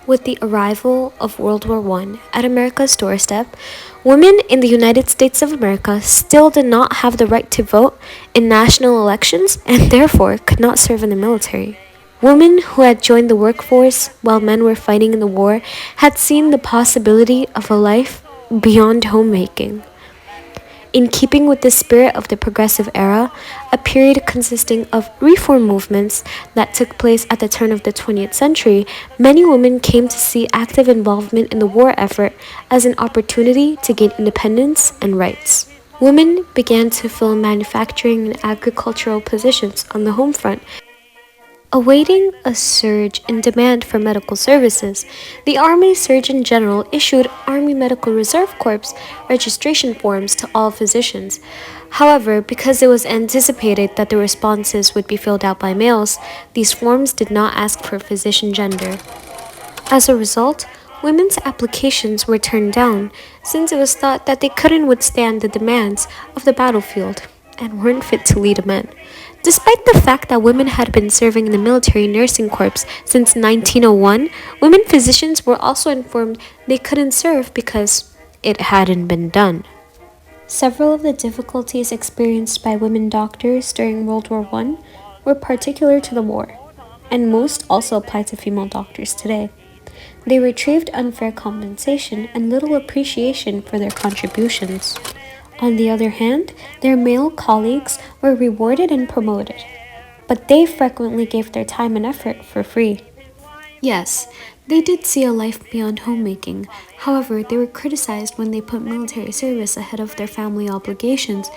With the arrival of World War I at America's doorstep, women in the United States of America still did not have the right to vote in national elections and therefore could not serve in the military. Women who had joined the workforce while men were fighting in the war had seen the possibility of a life beyond homemaking. In keeping with the spirit of the progressive era, a period consisting of reform movements that took place at the turn of the 20th century, many women came to see active involvement in the war effort as an opportunity to gain independence and rights. Women began to fill manufacturing and agricultural positions on the home front. Awaiting a surge in demand for medical services, the Army Surgeon General issued Army Medical Reserve Corps registration forms to all physicians. However, because it was anticipated that the responses would be filled out by males, these forms did not ask for physician gender. As a result, women's applications were turned down since it was thought that they couldn't withstand the demands of the battlefield and weren't fit to lead men. Despite the fact that women had been serving in the military nursing corps since 1901, women physicians were also informed they couldn't serve because it hadn't been done. Several of the difficulties experienced by women doctors during World War I were particular to the war, and most also apply to female doctors today. They retrieved unfair compensation and little appreciation for their contributions. On the other hand, their male colleagues were rewarded and promoted, but they frequently gave their time and effort for free. Yes, they did see a life beyond homemaking. However, they were criticized when they put military service ahead of their family obligations,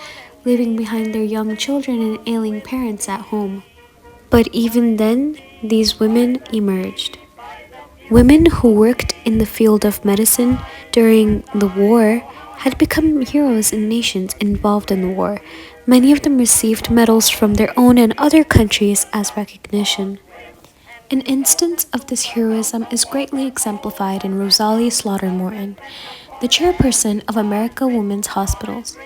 leaving behind their young children and ailing parents at home. But even then, these women emerged. Women who worked in the field of medicine during the war had become heroes in nations involved in the war. Many of them received medals from their own and other countries as recognition. An instance of this heroism is greatly exemplified in Rosalie Slaughter Morton, the chairperson of America Women's Hospitals.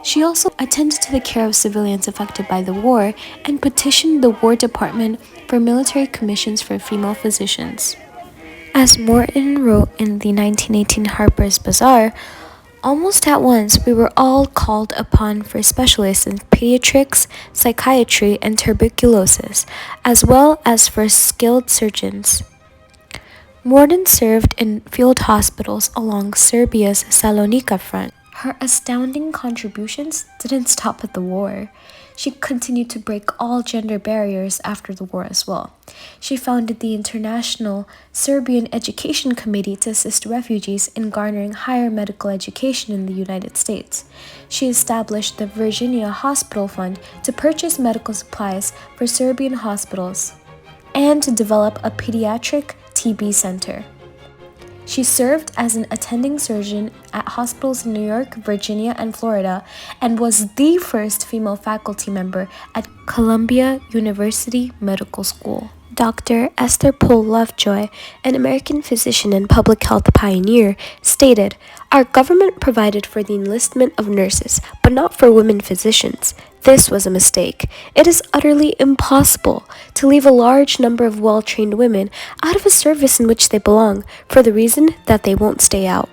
She also attended to the care of civilians affected by the war and petitioned the War Department for military commissions for female physicians. As Morton wrote in the 1918 Harper's Bazaar, almost at once we were all called upon for specialists in pediatrics, psychiatry, and tuberculosis, as well as for skilled surgeons. Morton served in field hospitals along Serbia's Salonika front. Her astounding contributions didn't stop at the war. She continued to break all gender barriers after the war as well. She founded the International Serbian Education Committee to assist refugees in garnering higher medical education in the United States. She established the Virginia Hospital Fund to purchase medical supplies for Serbian hospitals and to develop a pediatric TB center. She served as an attending surgeon at hospitals in New York, Virginia, and Florida, and was the first female faculty member at Columbia University Medical School. Dr. Esther Pohl Lovejoy, an American physician and public health pioneer, stated, "Our government provided for the enlistment of nurses, but not for women physicians. This was a mistake. It is utterly impossible to leave a large number of well-trained women out of a service in which they belong for the reason that they won't stay out."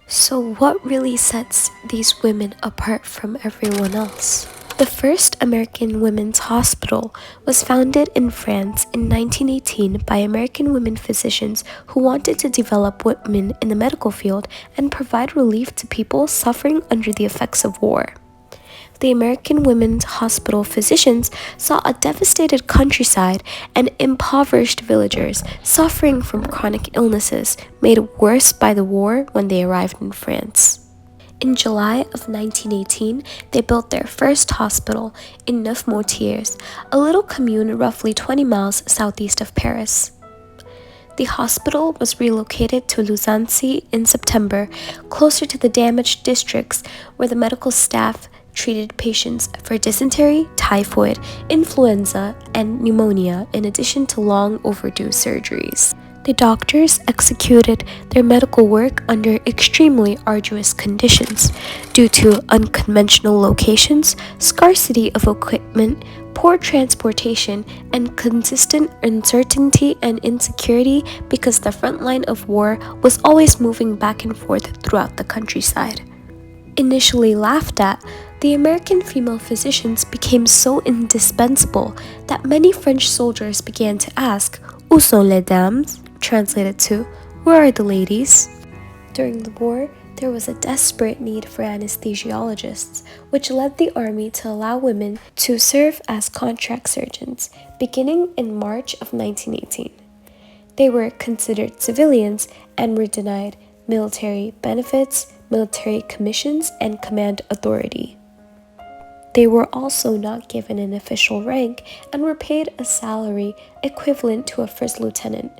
So what really sets these women apart from everyone else? The first American women's hospital was founded in France in 1918 by American women physicians who wanted to develop women in the medical field and provide relief to people suffering under the effects of war. The American Women's Hospital physicians saw a devastated countryside and impoverished villagers suffering from chronic illnesses made worse by the war when they arrived in France. In July of 1918, they built their first hospital in Neufmoutiers, a little commune roughly 20 miles southeast of Paris. The hospital was relocated to Luzancy in September, closer to the damaged districts where the medical staff treated patients for dysentery, typhoid, influenza, and pneumonia, in addition to long overdue surgeries. The doctors executed their medical work under extremely arduous conditions due to unconventional locations, scarcity of equipment, poor transportation, and consistent uncertainty and insecurity because the front line of war was always moving back and forth throughout the countryside. Initially laughed at, the American female physicians became so indispensable that many French soldiers began to ask, "Où sont les dames?" translated to, "Where are the ladies?" During the war, there was a desperate need for anesthesiologists, which led the army to allow women to serve as contract surgeons, beginning in March of 1918. They were considered civilians and were denied military benefits, military commissions, and command authority. They were also not given an official rank and were paid a salary equivalent to a first lieutenant,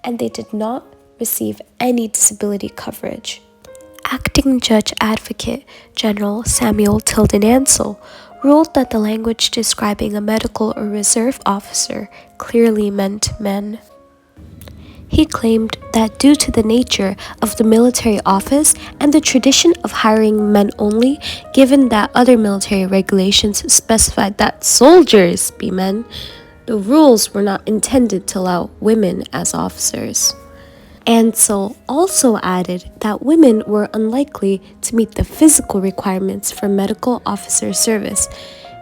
and they did not receive any disability coverage. Acting Judge Advocate General Samuel Tilden Ansell ruled that the language describing a medical or reserve officer clearly meant men. He claimed that due to the nature of the military office and the tradition of hiring men only, given that other military regulations specified that soldiers be men, the rules were not intended to allow women as officers. Ansell also added that women were unlikely to meet the physical requirements for medical officer service.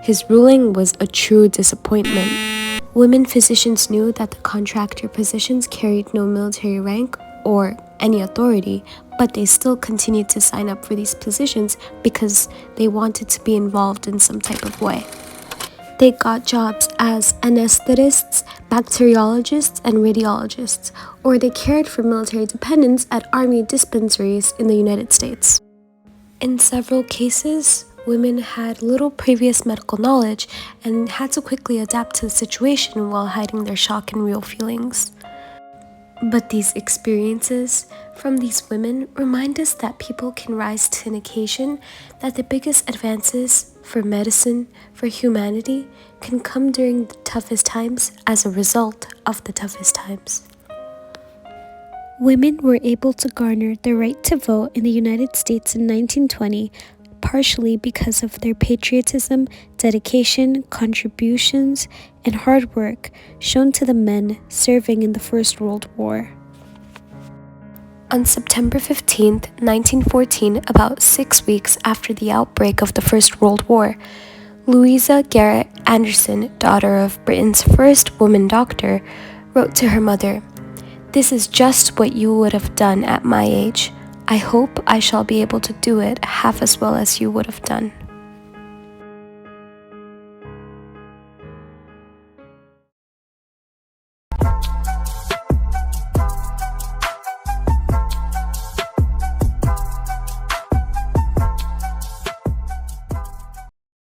His ruling was a true disappointment. Women physicians knew that the contractor positions carried no military rank or any authority, but they still continued to sign up for these positions because they wanted to be involved in some type of way. They got jobs as anesthetists, bacteriologists, and radiologists, or they cared for military dependents at army dispensaries in the United States. In several cases, women had little previous medical knowledge and had to quickly adapt to the situation while hiding their shock and real feelings. But these experiences from these women remind us that people can rise to an occasion, that the biggest advances for medicine, for humanity, can come during the toughest times as a result of the toughest times. Women were able to garner the right to vote in the United States in 1920, partially because of their patriotism, dedication, contributions, and hard work shown to the men serving in the First World War. On September 15, 1914, about 6 weeks after the outbreak of the First World War, Louisa Garrett Anderson, daughter of Britain's first woman doctor, wrote to her mother, "This is just what you would have done at my age. I hope I shall be able to do it half as well as you would have done."